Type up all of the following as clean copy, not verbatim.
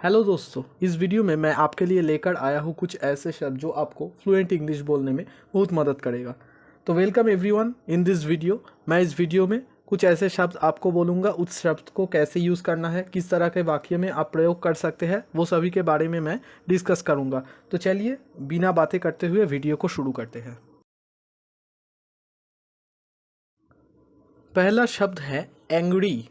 Hello दोस्तों, इस video में मैं आपके लिए लेकर आया हूँ कुछ ऐसे शब्द जो आपको फ्लुएंट इंग्लिश बोलने में बहुत मदद करेगा। तो welcome everyone in this video. मैं इस वीडियो में कुछ ऐसे शब्द आपको बोलूँगा, उस शब्द को कैसे यूज़ करना है, किस तरह के वाक्य में आप प्रयोग कर सकते हैं, वो सभी के बारे में मैं डिस्कस करूँगा। तो चलिए बिना बातें करते हुए वीडियो को शुरू करते हैं। पहला शब्द है एंग्री।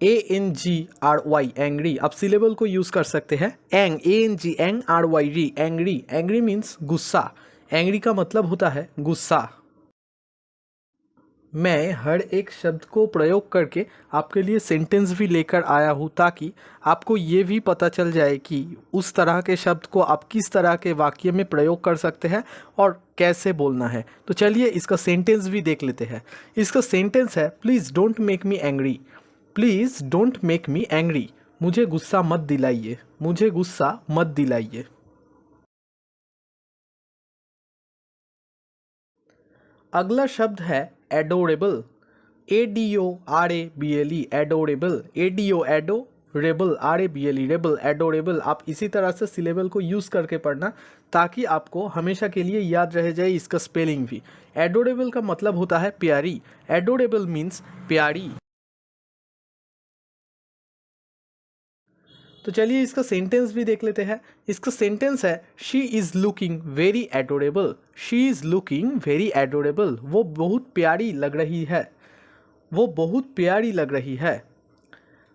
ANGRY angry. आप सिलेबल को यूज कर सकते हैं एंग, ANGNRY एंग्री। एंग्री मीन्स गुस्सा। एंग्री का मतलब होता है गुस्सा। मैं हर एक शब्द को प्रयोग करके आपके लिए सेंटेंस भी लेकर आया हूँ ताकि आपको ये भी पता चल जाए कि उस तरह के शब्द को आप किस तरह के वाक्य में प्रयोग कर सकते हैं और कैसे बोलना है। तो चलिए इसका सेंटेंस भी देख लेते हैं। इसका सेंटेंस है, please don't make me angry. Please don't make me angry. मुझे गुस्सा मत दिलाइए, मुझे गुस्सा मत दिलाइए। अगला शब्द है adorable. ADORABLE adorable. Adorable RABLE rebel adorable. आप इसी तरह से सिलेबल को यूज़ करके पढ़ना ताकि आपको हमेशा के लिए याद रह जाए इसका स्पेलिंग भी। एडोरेबल का मतलब होता है प्यारी। एडोरेबल मीन्स प्यारी। तो चलिए इसका सेंटेंस भी देख लेते हैं। इसका सेंटेंस है, she is looking very adorable. She is looking very adorable. वो बहुत प्यारी लग रही है, वो बहुत प्यारी लग रही है।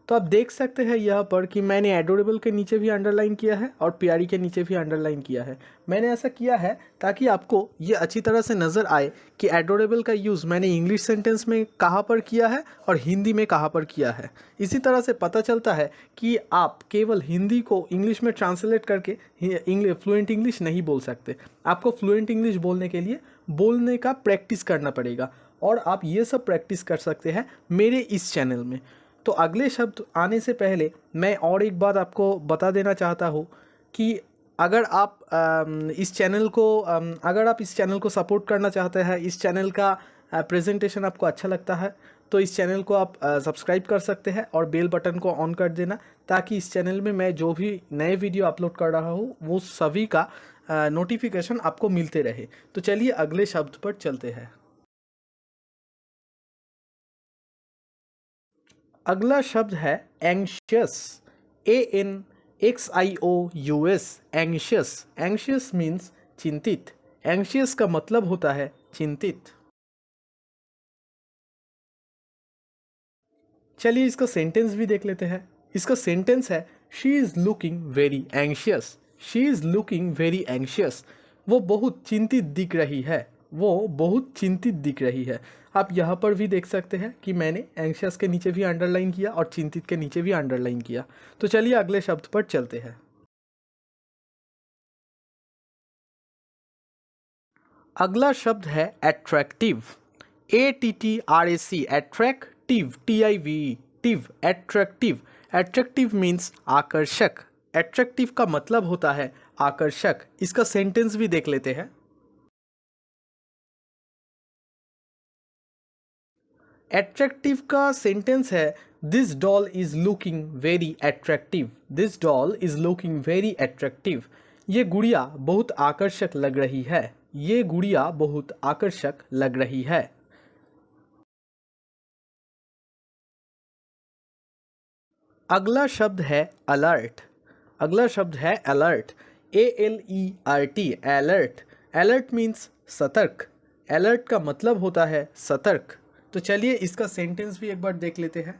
तो आप देख सकते हैं यहाँ पर कि मैंने एडोरेबल के नीचे भी अंडरलाइन किया है और प्यारी के नीचे भी अंडरलाइन किया है। मैंने ऐसा किया है ताकि आपको ये अच्छी तरह से नज़र आए कि एडोरेबल का यूज़ मैंने इंग्लिश सेंटेंस में कहाँ पर किया है और हिंदी में कहाँ पर किया है। इसी तरह से पता चलता है कि आप केवल हिंदी को इंग्लिश में ट्रांसलेट करके फ्लुएंट इंग्लिश नहीं बोल सकते। आपको फ्लुएंट इंग्लिश बोलने के लिए बोलने का प्रैक्टिस करना पड़ेगा और आप ये सब प्रैक्टिस कर सकते हैं मेरे इस चैनल में। तो अगले शब्द आने से पहले मैं और एक बात आपको बता देना चाहता हूँ कि अगर आप इस चैनल को सपोर्ट करना चाहते हैं, इस चैनल का प्रेजेंटेशन आपको अच्छा लगता है, तो इस चैनल को आप सब्सक्राइब कर सकते हैं और बेल बटन को ऑन कर देना ताकि इस चैनल में मैं जो भी नए वीडियो अपलोड कर रहा हूँ वो सभी का नोटिफिकेशन आपको मिलते रहे। तो चलिए अगले शब्द पर चलते हैं। अगला शब्द है anxious. ANXIOUS anxious. Anxious means चिंतित। एंग्शियस का मतलब होता है चिंतित। चलिए इसका सेंटेंस भी देख लेते हैं। इसका सेंटेंस है, she is looking very anxious. She is looking very anxious. वो बहुत चिंतित दिख रही है, वो बहुत चिंतित दिख रही है। आप यहाँ पर भी देख सकते हैं कि मैंने एंग्शियस के नीचे भी अंडरलाइन किया और चिंतित के नीचे भी अंडरलाइन किया। तो चलिए अगले शब्द पर चलते हैं। अगला शब्द है attractive. ATTRAC attractive, TIVE टिव, attractive. Attractive means आकर्षक। एट्रैक्टिव का मतलब होता है आकर्षक। इसका सेंटेंस भी देख लेते हैं। एट्रैक्टिव का सेंटेंस है, this doll is looking very attractive. This doll is looking very attractive. ये गुड़िया बहुत आकर्षक लग रही है। ये गुड़िया बहुत आकर्षक लग रही है। अगला शब्द है अलर्ट। अगला शब्द है alert. ALERT alert. Alert means सतर्क। अलर्ट का मतलब होता है सतर्क। तो चलिए इसका सेंटेंस भी एक बार देख लेते हैं।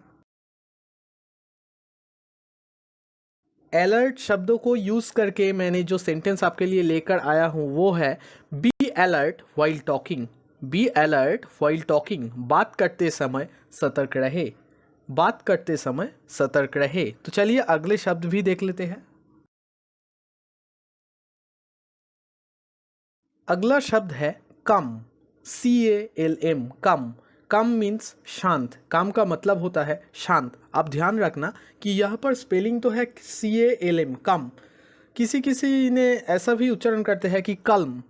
अलर्ट शब्दों को यूज़ करके मैंने जो सेंटेंस आपके लिए लेकर आया हूँ वो है, be alert while talking. Be alert while talking. बात करते समय सतर्क रहे। बात करते समय सतर्क रहे। तो चलिए अगले शब्द भी देख लेते हैं। अगला शब्द है कम। CALM कम। कम मीन्स शांत। कम का मतलब होता है शांत। आप ध्यान रखना कि यहाँ पर स्पेलिंग तो है CALM कम। किसी किसी ने ऐसा भी उच्चारण करते हैं कि कल्म।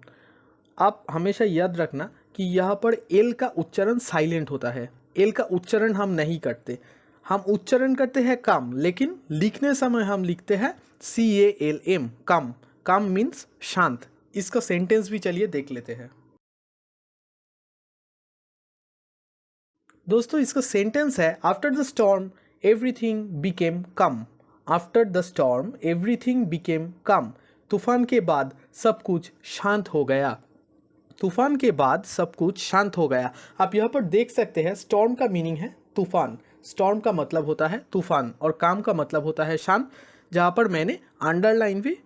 आप हमेशा याद रखना कि यहाँ पर एल का उच्चारण साइलेंट होता है। एल का उच्चारण हम नहीं करते। हम उच्चारण करते हैं कम, लेकिन लिखने समय हम लिखते हैं CALM, कम। कम मीन्स शांत। इसका सेंटेंस भी चलिए देख लेते हैं। दोस्तों इसका सेंटेंस है after the storm everything became calm. After the storm everything became calm. तूफान के बाद सब कुछ शांत हो गया। तूफान के बाद सब कुछ शांत हो गया। आप यहाँ पर देख सकते हैं स्टॉर्म का मीनिंग है तूफान। स्टॉर्म का मतलब होता है तूफान और काम का मतलब होता है शांत, जहाँ पर मैंने अंडरलाइन भी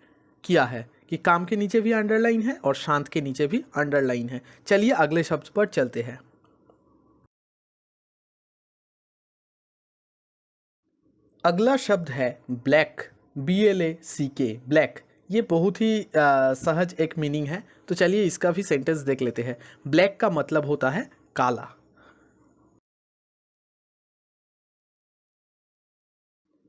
किया है कि काम के नीचे भी अंडरलाइन है और शांत के नीचे भी अंडरलाइन है। चलिए अगले शब्द पर चलते हैं। अगला शब्द है ब्लैक, BLACK, ब्लैक। ये बहुत ही सहज एक मीनिंग है, तो चलिए इसका भी सेंटेंस देख लेते हैं। ब्लैक का मतलब होता है काला।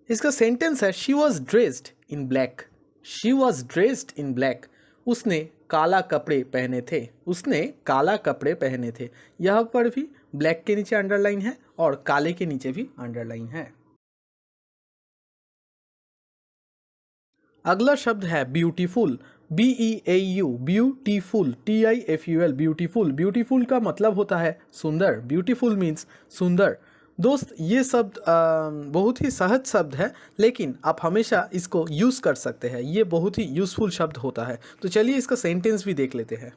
इसका सेंटेंस है she was dressed in black. She was dressed in black. उसने काला कपड़े पहने थे। उसने काला कपड़े पहने थे। यहाँ पर भी ब्लैक के नीचे अंडरलाइन है और काले के नीचे भी अंडरलाइन है। अगला शब्द है beautiful, BEAU, beautiful, TIFUL, beautiful. Beautiful का मतलब होता है सुंदर। ब्यूटीफुल मीन्स सुंदर। दोस्त ये शब्द बहुत ही सहज शब्द है, लेकिन आप हमेशा इसको यूज़ कर सकते हैं। ये बहुत ही यूज़फुल शब्द होता है। तो चलिए इसका सेंटेंस भी देख लेते हैं।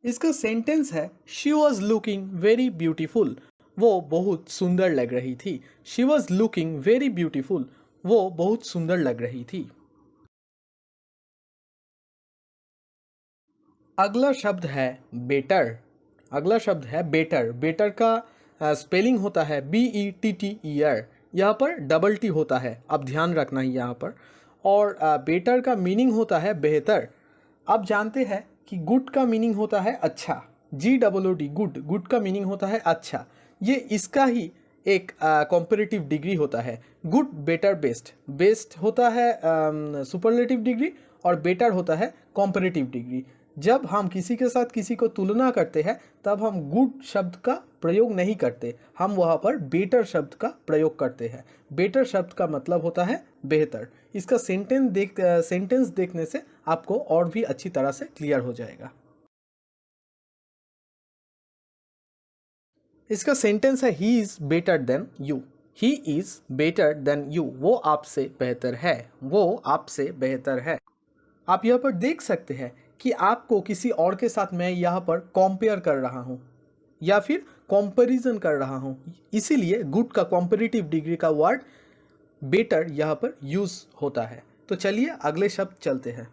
इसका सेंटेंस है she was looking very beautiful. वो बहुत सुंदर लग रही थी। She was looking very beautiful. वो बहुत सुंदर लग रही थी। अगला शब्द है बेटर। अगला शब्द है बेटर। बेटर का स्पेलिंग होता है BETTER। यहाँ पर डबल टी होता है, अब ध्यान रखना ही यहाँ पर। और बेटर का मीनिंग होता है बेहतर। आप जानते हैं कि गुड का मीनिंग होता है अच्छा। GOOD, good. गुड का मीनिंग होता है अच्छा। ये इसका ही एक कॉम्परेटिव डिग्री होता है। Good, better, best. बेस्ट होता है सुपरलेटिव डिग्री और बेटर होता है कॉम्परेटिव डिग्री। जब हम किसी के साथ किसी को तुलना करते हैं तब हम गुड शब्द का प्रयोग नहीं करते, हम वहाँ पर बेटर शब्द का प्रयोग करते हैं। बेटर शब्द का मतलब होता है बेहतर। इसका सेंटेंस देखने से आपको और भी अच्छी तरह से क्लियर हो जाएगा। इसका सेंटेंस है he is better than you. He is better than you. वो आपसे बेहतर है। वो आपसे बेहतर है। आप यहाँ पर देख सकते हैं कि आपको किसी और के साथ मैं यहाँ पर कंपेयर कर रहा हूँ या फिर कंपैरिजन कर रहा हूँ, इसीलिए गुड का कॉम्परेटिव डिग्री का वर्ड बेटर यहाँ पर यूज़ होता है। तो चलिए अगले शब्द चलते हैं।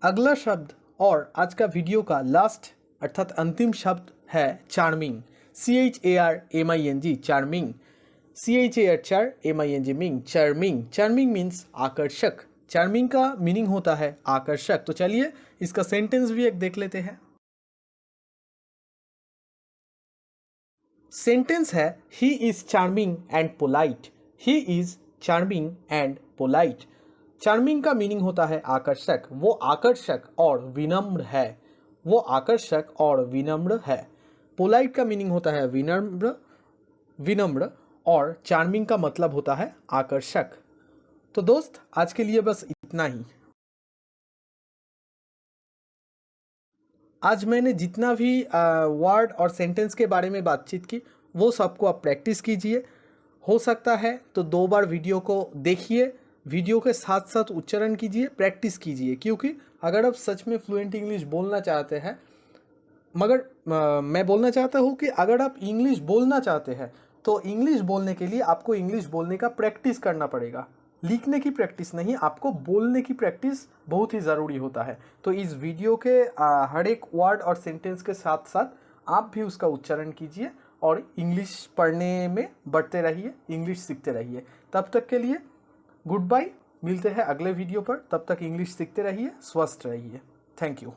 अगला शब्द और आज का वीडियो का लास्ट अर्थात अंतिम शब्द है charming, CHARMING, charming. CHARMING, Ming, charming. Charming means आकर्षक। चार्मिंग का मीनिंग होता है आकर्षक। तो चलिए इसका सेंटेंस भी एक देख लेते हैं। सेंटेंस है he is charming and polite. He is charming and polite. Charming का मीनिंग होता है आकर्षक। वो आकर्षक और विनम्र है। वो आकर्षक और विनम्र है। पोलाइट का मीनिंग होता है विनम्र और चार्मिंग का मतलब होता है आकर्षक। तो दोस्त आज के लिए बस इतना ही। आज मैंने जितना भी वर्ड और सेंटेंस के बारे में बातचीत की वो सबको आप प्रैक्टिस कीजिए। हो सकता है तो 2 बार वीडियो को देखिए, वीडियो के साथ साथ उच्चारण कीजिए, प्रैक्टिस कीजिए। क्योंकि अगर आप सच में फ्लुएंट इंग्लिश बोलना चाहते हैं, मगर मैं बोलना चाहता हूँ कि अगर आप इंग्लिश बोलना चाहते हैं तो इंग्लिश बोलने के लिए आपको इंग्लिश बोलने का प्रैक्टिस करना पड़ेगा। लिखने की प्रैक्टिस नहीं, आपको बोलने की प्रैक्टिस बहुत ही ज़रूरी होता है। तो इस वीडियो के हर एक वर्ड और सेंटेंस के साथ साथ आप भी उसका उच्चारण कीजिए और इंग्लिश पढ़ने में बढ़ते रहिए, इंग्लिश सीखते रहिए। तब तक के लिए गुड बाय। मिलते हैं अगले वीडियो पर। तब तक इंग्लिश सीखते रहिए, स्वस्थ रहिए। Thank you.